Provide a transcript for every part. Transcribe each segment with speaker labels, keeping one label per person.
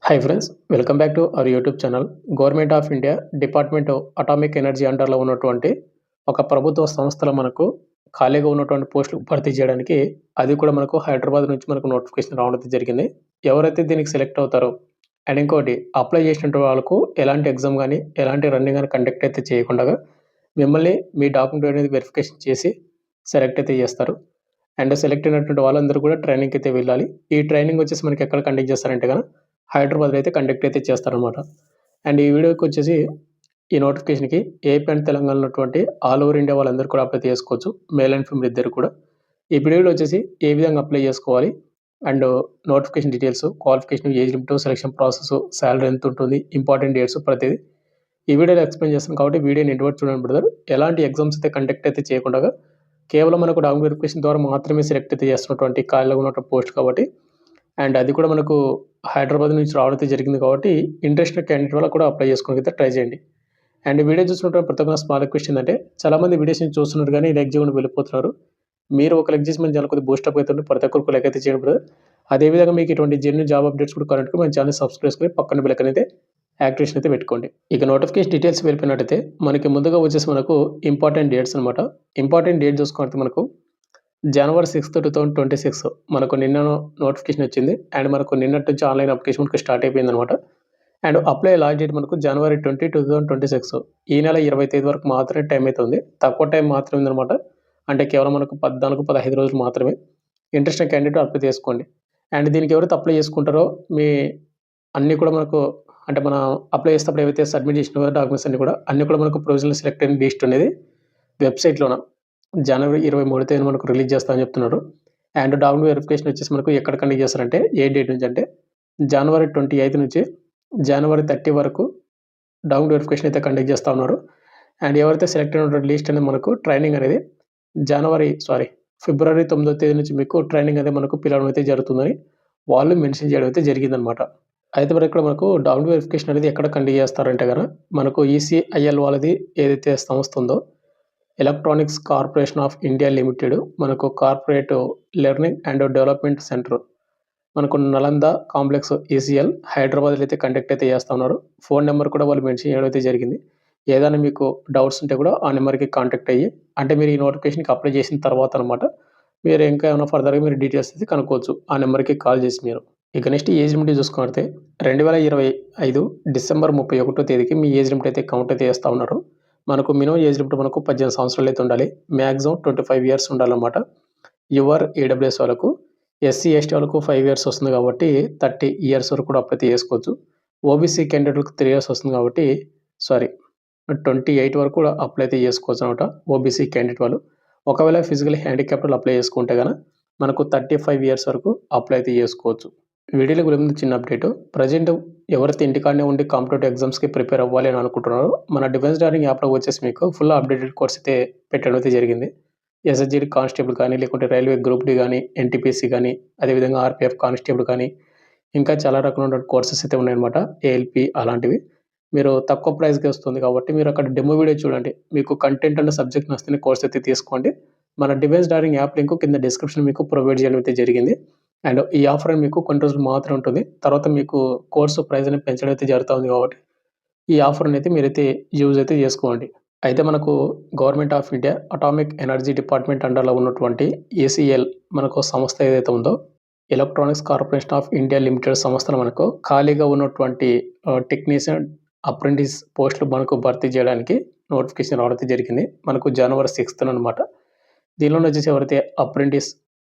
Speaker 1: Hi friends, welcome back to our YouTube channel. Government of India department atomic energy అండర్లో ఉన్నటువంటి ఒక ప్రభుత్వ సంస్థలో మనకు ఖాళీగా ఉన్నటువంటి పోస్టులు భర్తీ చేయడానికి అది కూడా మనకు హైదరాబాద్ నుంచి మనకు నోటిఫికేషన్ రావడం జరిగింది. ఎవరైతే దీనికి సెలెక్ట్ అవుతారో అండ్ ఇంకోటి అప్లై చేసినటువంటి వాళ్ళకు ఎలాంటి ఎగ్జామ్ కానీ ఎలాంటి రన్నింగ్ కానీ కండక్ట్ అయితే చేయకుండా మిమ్మల్ని మీ డాక్యుమెంట్ అనేది వెరిఫికేషన్ చేసి సెలెక్ట్ అయితే చేస్తారు. అండ్ సెలెక్ట్ అయినటువంటి వాళ్ళందరూ కూడా ట్రైనింగ్కి అయితే వెళ్ళాలి. ఈ ట్రైనింగ్ వచ్చేసి మనకి ఎక్కడ కండక్ట్ చేస్తారంటే కనుక హైదరాబాద్లో అయితే కండక్ట్ అయితే చేస్తారనమాట. అండ్ ఈ వీడియోకి వచ్చేసి ఈ నోటిఫికేషన్కి ఏపీ అండ్ తెలంగాణలో ఉన్నటువంటి ఆల్ ఓవర్ ఇండియా వాళ్ళందరూ కూడా అప్లై చేసుకోవచ్చు, మేల్ అండ్ ఫీమేల్ ఇద్దరు కూడా. ఈ వీడియోలో వచ్చేసి ఏ విధంగా అప్లై చేసుకోవాలి and notification details, qualification, age limit, selection process, salary ఎంత ఉంటుంది, ఇంపార్టెంట్ డేట్స్ ప్రతిదీ ఈ వీడియోలో ఎక్స్ప్లెయిన్ చేస్తాను. కాబట్టి వీడియోని ఎండ్ వరకు చూడండి బ్రదర్. ఎలాంటి ఎగ్జామ్స్ అయితే కండక్ట్ అయితే చేయకుండా కేవలం మనకు డాక్యుమెంట్ వెరిఫికేషన్ ద్వారా మాత్రమే సెలెక్ట్ అయితే చేస్తున్నటువంటి ఖాళీలో ఉన్నటువంటి పోస్ట్ కాబట్టి, అండ్ అది కూడా మనకు హైదరాబాద్ నుంచి రావడం జరిగింది కాబట్టి ఇంట్రెస్టెడ్ క్యాండిడేట్ వల్ల కూడా అప్లై చేసుకోవడానికి అయితే ట్రై చేయండి. అండ్ వీడియో చూసినట్టు ప్రతి ఒక్క స్మాల్ రిక్వెస్ట్ ఏంటంటే, చాలామంది వీడియోస్ చూస్తున్నారు కానీ లైక్ చేయకుండా వెళ్ళిపోతున్నారు. మీరు ఒక లైక్ చేసి మన ఛానల్ కొద్దిగా బూస్టప్ అవుతుంది. ప్రతి ఒక్కరికి లైక్ అయితే చేయండి బ్రదర్. అదేవిధంగా మీకు ఇటువంటి జెన్యూన్ జాబ్ అప్డేట్స్ కూడా కరెక్ట్గా మన ఛానల్ సబ్స్క్రైబ్ చేసుకుని పక్కన బెల్ అయితే యాక్టివేషన్ అయితే పెట్టుకోండి. ఇక నోటిఫికేషన్ డీటెయిల్స్ వెళ్ళిపోయినట్టయితే మనకి ముందుగా వచ్చేసి మనకు ఇంపార్టెంట్ డేట్స్ అనమాట. ఇంపార్టెంట్ డేట్ చూసుకుంటే మనకు జనవరి 6, 2026 మనకు నిన్న నోటిఫికేషన్ వచ్చింది. అండ్ మనకు నిన్నటి నుంచి ఆన్లైన్ అప్లికేషన్ మనకు స్టార్ట్ అయిపోయింది అనమాట. అండ్ అప్లై లాస్ట్ డేట్ మనకు జనవరి 20, 2026 ఈ నెల 20 తేదీ వరకు మాత్రమే టైం అయితే ఉంది. తక్కువ టైం మాత్రమే ఉందన్నమాట. అంటే కేవలం మనకు 14, 15 రోజులు మాత్రమే. ఇంట్రెస్ట్ క్యాండిడేట్ అప్లై చేసుకోండి. అండ్ దీనికి ఎవరైతే అప్లై చేసుకుంటారో మీ అన్నీ కూడా మనకు అంటే మనం అప్లై చేసేటప్పుడు ఏవైతే సబ్మిట్ చేసిన డాక్యుమెంట్స్ అన్నీ కూడా మనకు ప్రొవిజనల్ సెలెక్ట్ అయిన లిస్ట్ అనేది వెబ్సైట్లోన జనవరి 23 తేదీన మనకు రిలీజ్ చేస్తామని చెప్తున్నారు. అండ్ డాక్యుమెంట్ వెరిఫికేషన్ వచ్చేసి మనకు ఎక్కడ కండక్ట్ చేస్తారంటే ఏ డేట్ నుంచి అంటే జనవరి 28 నుంచి జనవరి 30 వరకు డాక్యుమెంట్ వెరిఫికేషన్ అయితే కండక్ట్ చేస్తూ ఉన్నారు. అండ్ ఎవరైతే సెలెక్ట్ అయినటువంటి లిస్ట్ అనేది మనకు ట్రైనింగ్ అనేది ఫిబ్రవరి 9వ తేదీ నుంచి మీకు ట్రైనింగ్ అనేది మనకు పిలవడం అయితే జరుగుతుందని వాళ్ళు మెన్షన్ చేయడం అయితే జరిగిందనమాట. అయితే మరి ఇక్కడ మనకు డాక్యుమెంట్ వెరిఫికేషన్ అనేది ఎక్కడ కండక్ట్ చేస్తారంటే కనుక మనకు ఈసీఐఎల్ వాళ్ళది ఏదైతే సంస్థ ఉందో electronics corporation of India limited మనకు corporate learning and development centre మనకు నలంద కాంప్లెక్స్ ఈసీఎల్ హైదరాబాద్లో అయితే కండక్ట్ అయితే చేస్తూ ఉన్నారు. ఫోన్ నెంబర్ కూడా వాళ్ళు మెన్షన్ చేయడం అయితే జరిగింది. ఏదైనా మీకు డౌట్స్ ఉంటే కూడా ఆ నెంబర్కి కాంటాక్ట్ అయ్యి అంటే మీరు ఈ నోటిఫికేషన్కి అప్లై చేసిన తర్వాత అనమాట మీరు ఇంకా ఏమైనా ఫర్దర్గా మీరు డీటెయిల్స్ అయితే కనుక్కోవచ్చు ఆ నెంబర్కి కాల్ చేసి మీరు. ఇక నెక్స్ట్ ఏజ్ లిమిట్ చూసుకుంటే 2025 డిసెంబర్ 31వ తేదీకి మీ ఏజ్ లిమిట్ అయితే కౌంట్ అయితే చేస్తూ ఉన్నారు. మనకు మినిమం ఏజ్ లిమిట్ మనకు 18 సంవత్సరాలు అయితే ఉండాలి. మ్యాక్సిమం 25 ఇయర్స్ ఉండాలన్నమాట. యువర్ ఈడబ్ల్యూఎస్ వాళ్ళకు, ఎస్సీ ఎస్టీ వాళ్ళకు 5 ఇయర్స్ వస్తుంది కాబట్టి 30 ఇయర్స్ వరకు కూడా అప్లై చేసుకోవచ్చు. ఓబీసీ క్యాండిడేట్లకు 3 ఇయర్స్ వస్తుంది కాబట్టి 28 వరకు కూడా అప్లై అయితే చేసుకోవచ్చు అనమాట ఓబీసీ క్యాండిడేట్ వాళ్ళు. ఒకవేళ ఫిజికల్ హ్యాండిక్యాప్డ్ అప్లై చేసుకుంటే కనుక మనకు 35 ఇయర్స్ వరకు అప్లై అయితే చేసుకోవచ్చు. వీడియోలో గురించి చిన్న అప్డేట్. ప్రజెంట్ ఎవరైతే ఇంటికాడనే ఉండి కాంపిటేటివ్ ఎగ్జామ్స్కి ప్రిపేర్ అవ్వాలి అని అనుకుంటున్నారో మన డిఫెన్స్ డార్నింగ్ యాప్లో వచ్చేసి మీకు ఫుల్ అప్డేటెడ్ కోర్స్ అయితే పెట్టడం అయితే జరిగింది. ఎస్ఎస్జీ కానిస్టేబుల్ కానీ లేకుంటే రైల్వే గ్రూప్ డి కానీ ఎన్టీపీసీ కానీ అదేవిధంగా ఆర్పీఎఫ్ కానిస్టేబుల్ కానీ ఇంకా చాలా రకమైన కోర్సెస్ అయితే ఉన్నాయన్నమాట. ఏఎల్పి అలాంటివి మీరు తక్కువ ప్రైస్కి వస్తుంది కాబట్టి మీరు అక్కడ డెమో వీడియో చూడండి. మీకు కంటెంట్ అండ్ సబ్జెక్ట్ నచ్చితే కోర్స్ అయితే తీసుకోండి. మన డిఫెన్స్ డార్నింగ్ యాప్ లింక్ కింద డిస్క్రిప్షన్ మీకు ప్రొవైడ్ చేయడం అయితే జరిగింది. అండ్ ఈ ఆఫర్ మీకు కొన్ని రోజులు మాత్రమే ఉంటుంది. తర్వాత మీకు కోర్సు ప్రైస్ అనేది పెంచడం అయితే జరుగుతుంది కాబట్టి ఈ ఆఫర్ని అయితే మీరైతే యూజ్ అయితే చేసుకోండి. అయితే మనకు government of India atomic energy department అండర్లో ఉన్నటువంటి ఏసీఎల్ మనకు సంస్థ ఏదైతే ఉందో electronics corporation of India limited సంస్థలో మనకు ఖాళీగా ఉన్నటువంటి టెక్నీషియన్ అప్రెంటిస్ పోస్టులు మనకు భర్తీ చేయడానికి నోటిఫికేషన్ రావడం జరిగింది. మనకు జనవరి 6th అనమాట. దీనిలో వచ్చేసి ఎవరైతే అప్రెంటిస్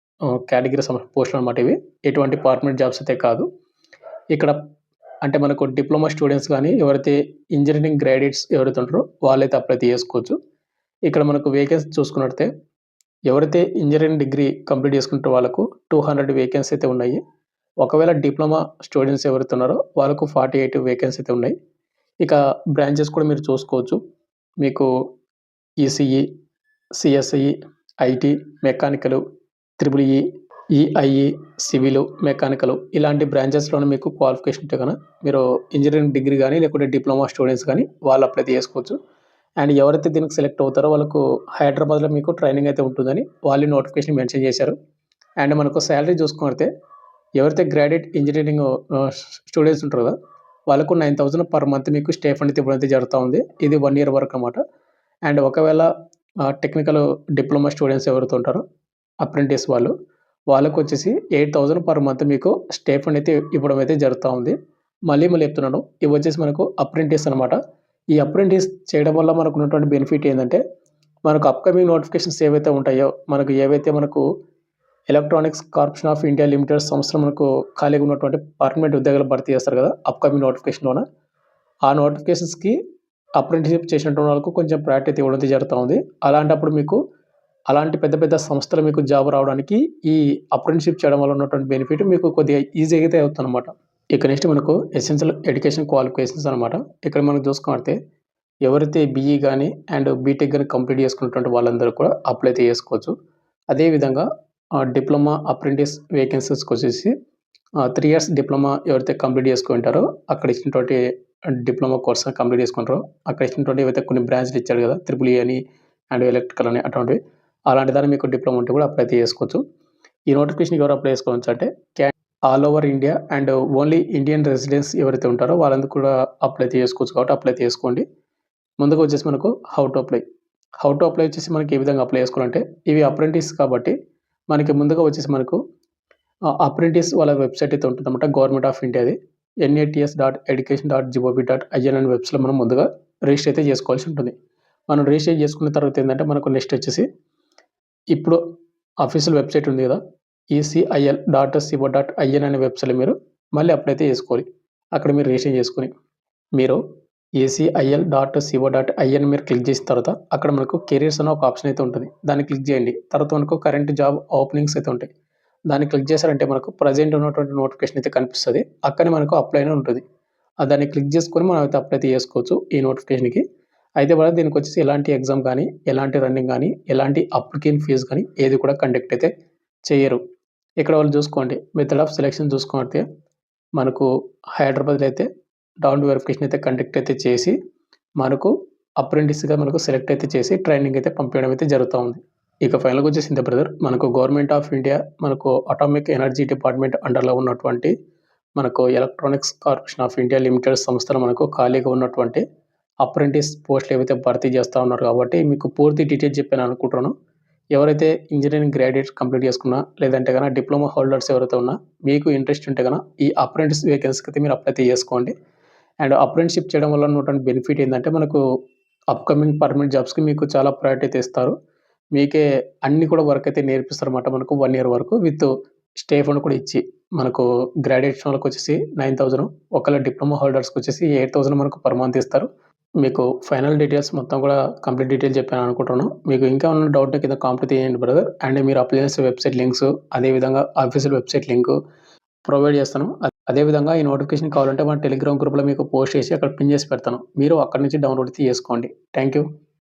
Speaker 1: కేటగిరీ పోస్టులు అనమాట. ఇవి ఎటువంటి పర్మనెంట్ జాబ్స్ అయితే కాదు. ఇక్కడ అంటే మనకు డిప్లొమా స్టూడెంట్స్ కానీ ఎవరైతే ఇంజనీరింగ్ గ్రాడ్యుయేట్స్ ఎవరైతే ఉంటారో వాళ్ళైతే అప్లై చేసుకోవచ్చు. ఇక్కడ మనకు వేకెన్సీ చూసుకున్నట్లయితే ఎవరైతే ఇంజనీరింగ్ డిగ్రీ కంప్లీట్ చేసుకుంటే వాళ్ళకు 200 వేకెన్సీ అయితే ఉన్నాయి. ఒకవేళ డిప్లొమా స్టూడెంట్స్ ఎవరైతే ఉన్నారో వాళ్ళకు 48 వేకెన్సీ అయితే ఉన్నాయి. ఇక బ్రాంచెస్ కూడా మీరు చూసుకోవచ్చు. మీకు ECE, CSE, IT, mechanical, triple EIE, civil, mechanical ఇలాంటి బ్రాంచెస్లోనే మీకు క్వాలిఫికేషన్ ఉంటే కనుక మీరు ఇంజనీరింగ్ డిగ్రీ కానీ లేకుంటే డిప్లొమా స్టూడెంట్స్ కానీ వాళ్ళు అప్లై చేసుకోవచ్చు. అండ్ ఎవరైతే దీనికి సెలెక్ట్ అవుతారో వాళ్ళకు హైదరాబాద్లో మీకు ట్రైనింగ్ అయితే ఉంటుందని వాళ్ళు నోటిఫికేషన్ మెన్షన్ చేశారు. అండ్ మనకు శాలరీ చూసుకుంటే ఎవరైతే గ్రాడ్యుయేట్ ఇంజినీరింగ్ స్టూడెంట్స్ ఉంటారో కదా, వాళ్ళకు 9,000 పర్ మంత్ మీకు స్టే ఫండ్ అయితే ఇవ్వడం అయితే జరుగుతా ఉంది. ఇది 1 ఇయర్ వరకు అన్నమాట. అండ్ ఒకవేళ టెక్నికల్ డిప్లొమా స్టూడెంట్స్ ఎవరైతే ఉంటారో అప్రెంటిస్ వాళ్ళకొచ్చేసి 8,000 పర్ మంత్ మీకు స్టే ఫండ్ అయితే ఇవ్వడం అయితే జరుగుతా ఉంది. మళ్ళీ చెప్తున్నాను. ఇవి వచ్చేసి మనకు అప్రెంటిస్ అనమాట. ఈ అప్రెంటిస్ చేయడం వల్ల మనకున్నటువంటి బెనిఫిట్ ఏందంటే, మనకు అప్‌కమింగ్ నోటిఫికేషన్స్ ఏవైతే ఉంటాయో, మనకు electronics corporation of India limited సంస్థలో మనకు ఖాళీగా ఉన్నటువంటి పర్మనెంట్ ఉద్యోగాలు భర్తీ చేస్తారు కదా! అప్‌కమింగ్ నోటిఫికేషన్‌లోన. ఆ నోటిఫికేషన్స్‌కి అప్రెంటిస్‌షిప్ చేసినటువంటి వాళ్ళకు కొంచెం ప్రయారిటీ ఇవ్వడం జరుగుతా ఉంది. అలాంటప్పుడు మీకు అలాంటి పెద్ద పెద్ద సంస్థలు మీకు జాబ్ రావడానికి ఈ అప్రెంటిస్‌షిప్ చేయడం వల్ల ఉన్నటువంటి బెనిఫిట్ మీకు కొద్దిగా ఈజీగా అయితే అవుతుందన్నమాట. ఇక నెక్స్ట్ మనకు ఎసెన్షియల్ ఎడ్యుకేషన్ క్వాలిఫికేషన్స్ అనమాట. ఇక్కడ మనం చూసుకుంటే ఎవరైతే బీఈ గాని అండ్ బీటెక్ గాని కంప్లీట్ చేసుకున్నటువంటి వాళ్ళందరూ కూడా అప్లై అయితే చేసుకోవచ్చు. అదేవిధంగా డిప్లొమా అప్రెంటిస్ వేకెన్సీస్‌కొచ్చేసి 3 ఇయర్స్ డిప్లొమా ఎవరైతే కంప్లీట్ చేసుకుంటారో అక్కడ ఇచ్చినటువంటి డిప్లొమా కోర్స్ కంప్లీట్ చేసుకుంటారో అక్కడ ఇచ్చినటువంటి ఏవైతే కొన్ని బ్రాంచ్‌లు ఇచ్చాడు కదా! ట్రిపుల్ ఈ అని అండ్ ఎలక్ట్రికల్ అని అటువంటివి. అలాంటి దానికి మీకు డిప్లొమా ఉంటే కూడా అప్లై అయితే చేసుకోవచ్చు. ఈ నోటిఫికేషన్‌కి ఎవరు అప్లై చేసుకోవచ్చు అంటే all over India and only Indian residents ఎవరైతే ఉంటారో వాళ్ళందరూ కూడా అప్లై అయితే చేసుకోవచ్చు కాబట్టి అప్లై అయితే చేసుకోండి. ముందుగా వచ్చేసి మనకు హౌ టు అప్లై వచ్చేసి మనకి ఏ విధంగా అప్లై చేసుకోవాలంటే ఇవి అప్రెంటిస్ కాబట్టి మనకి ముందుగా వచ్చేసి మనకు అప్రెంటిస్ వాళ్ళ వెబ్‌సైట్ అయితే ఉంటుందన్నమాట. Government of ఇండియాది. nats.education.gov.in అనే వెబ్‌సైట్‌లో మనం ముందుగా రిజిస్టర్ అయితే చేసుకోవాల్సి ఉంటుంది. మనం రిజిస్టర్ చేసుకున్న తర్వాత ఏందంటే మనకు నెక్స్ట్ వచ్చేసి ఇప్పుడు అఫీషియల్ వెబ్‌సైట్ ఉంది కదా! ecil.co.in అనే వెబ్‌సైట్‌లో మీరు మళ్ళీ అప్లై అయితే చేసుకోవాలి. అక్కడ మీరు రిజిస్టర్ చేసుకొని మీరు ecil.co.in మీరు క్లిక్ చేసిన తర్వాత అక్కడ మనకు కెరియర్స్ అనే ఒక ఆప్షన్ అయితే ఉంటుంది. దాన్ని క్లిక్ చేయండి. తర్వాత మనకు కరెంట్ జాబ్ ఓపెనింగ్స్ అయితే ఉంటాయి. దాన్ని క్లిక్ చేశారంటే మనకు ప్రెజెంట్ ఉన్నటువంటి నోటిఫికేషన్ అయితే కనిపిస్తది. అక్కడనే మనకు అప్లై అని ఉంటుంది. దాన్ని క్లిక్ చేసుకొని మనం అయితే అప్లై అయితే చేసుకోవచ్చు ఈ నోటిఫికేషన్‌కి. అయితే దీనికొచ్చేసి ఎలాంటి ఎగ్జామ్ గాని, ఎలాంటి రన్నింగ్ గాని, ఎలాంటి అప్లికేషన్ ఫీజ్ గాని ఏది కూడా కండక్ట్ అయితే చెయ్యరు. ఇక్కడ వాళ్ళు చూసుకోండి మెథడ్ ఆఫ్ సెలక్షన్ చూసుకుంటే మనకు హైదరాబాద్‌లో అయితే డౌన్ వెరిఫికేషన్ అయితే కండక్ట్ అయితే చేసి మనకు అప్రెంటిస్‌గా మనకు సెలెక్ట్ అయితే చేసి ట్రైనింగ్ అయితే పంపించడం అయితే జరుగుతా ఉంది. ఇక ఫైనల్‌గా వచ్చేసి ఇంతే బ్రదర్. మనకు గవర్నమెంట్ ఆఫ్ ఇండియా మనకు అటామిక్ ఎనర్జీ డిపార్ట్మెంట్ అండర్‌లో ఉన్నటువంటి మనకు electronics corporation of India limited సంస్థలో మనకు ఖాళీగా ఉన్నటువంటి అప్రెంటిస్ పోస్టులు ఏవైతే భర్తీ చేస్తా ఉన్నారు కాబట్టి మీకు పూర్తి డీటెయిల్స్ చెప్పాను అనుకుంటున్నాను. ఎవరైతే ఇంజినీరింగ్ గ్రాడ్యుయేట్స్ కంప్లీట్ చేసుకున్నా లేదంటే గనక డిప్లొమా హోల్డర్స్ ఎవరైతే ఉన్నా మీకు ఇంట్రెస్ట్ ఉంటే గనక ఈ అప్రెంటిస్ వేకెన్సీకి అయితే మీరు అప్లై అయితే చేసుకోండి. అండ్ అప్రెంటిస్‌షిప్ చేయడం వల్ల ఉన్నటువంటి బెనిఫిట్ ఏందంటే మనకు అప్‌కమింగ్ పర్మనెంట్ జాబ్స్‌కి మీకు చాలా ప్రయారిటీ అయితే ఇస్తారు. మీకే అన్నీ కూడా వర్క్ అయితే నేర్పిస్తారన్నమాట మనకు 1 ఇయర్ వరకు విత్ స్టే ఫండ్ కూడా ఇచ్చి మనకు గ్రాడ్యుయేషన్ వాళ్ళకొచ్చేసి 9,000 ఒకవేళ డిప్లొమా హోల్డర్స్‌కొచ్చేసి 8,000 మనకు పర్ మంత్ ఇస్తారు. మీకు ఫైనల్ డీటెయిల్స్ మొత్తం కూడా కంప్లీట్ డీటెయిల్స్ చెప్పాను అనుకుంటున్నాను. మీకు ఇంకా ఏమన్నా డౌట్ కింద కామెంట్ చేయండి బ్రదర్. అండ్ మీరు అప్లై చేసే వెబ్‌సైట్ లింక్స్ అదేవిధంగా ఆఫీషియల్ వెబ్‌సైట్ లింకు ప్రొవైడ్ చేస్తాను. అదేవిధంగా ఈ నోటిఫికేషన్ కావాలంటే మన టెలిగ్రామ్ గ్రూప్‌లో మీకు పోస్ట్ చేసి అక్కడ పిన్ చేసి పెడతాను. మీరు అక్కడి నుంచి డౌన్‌లోడ్ చేసుకోండి. Thank you.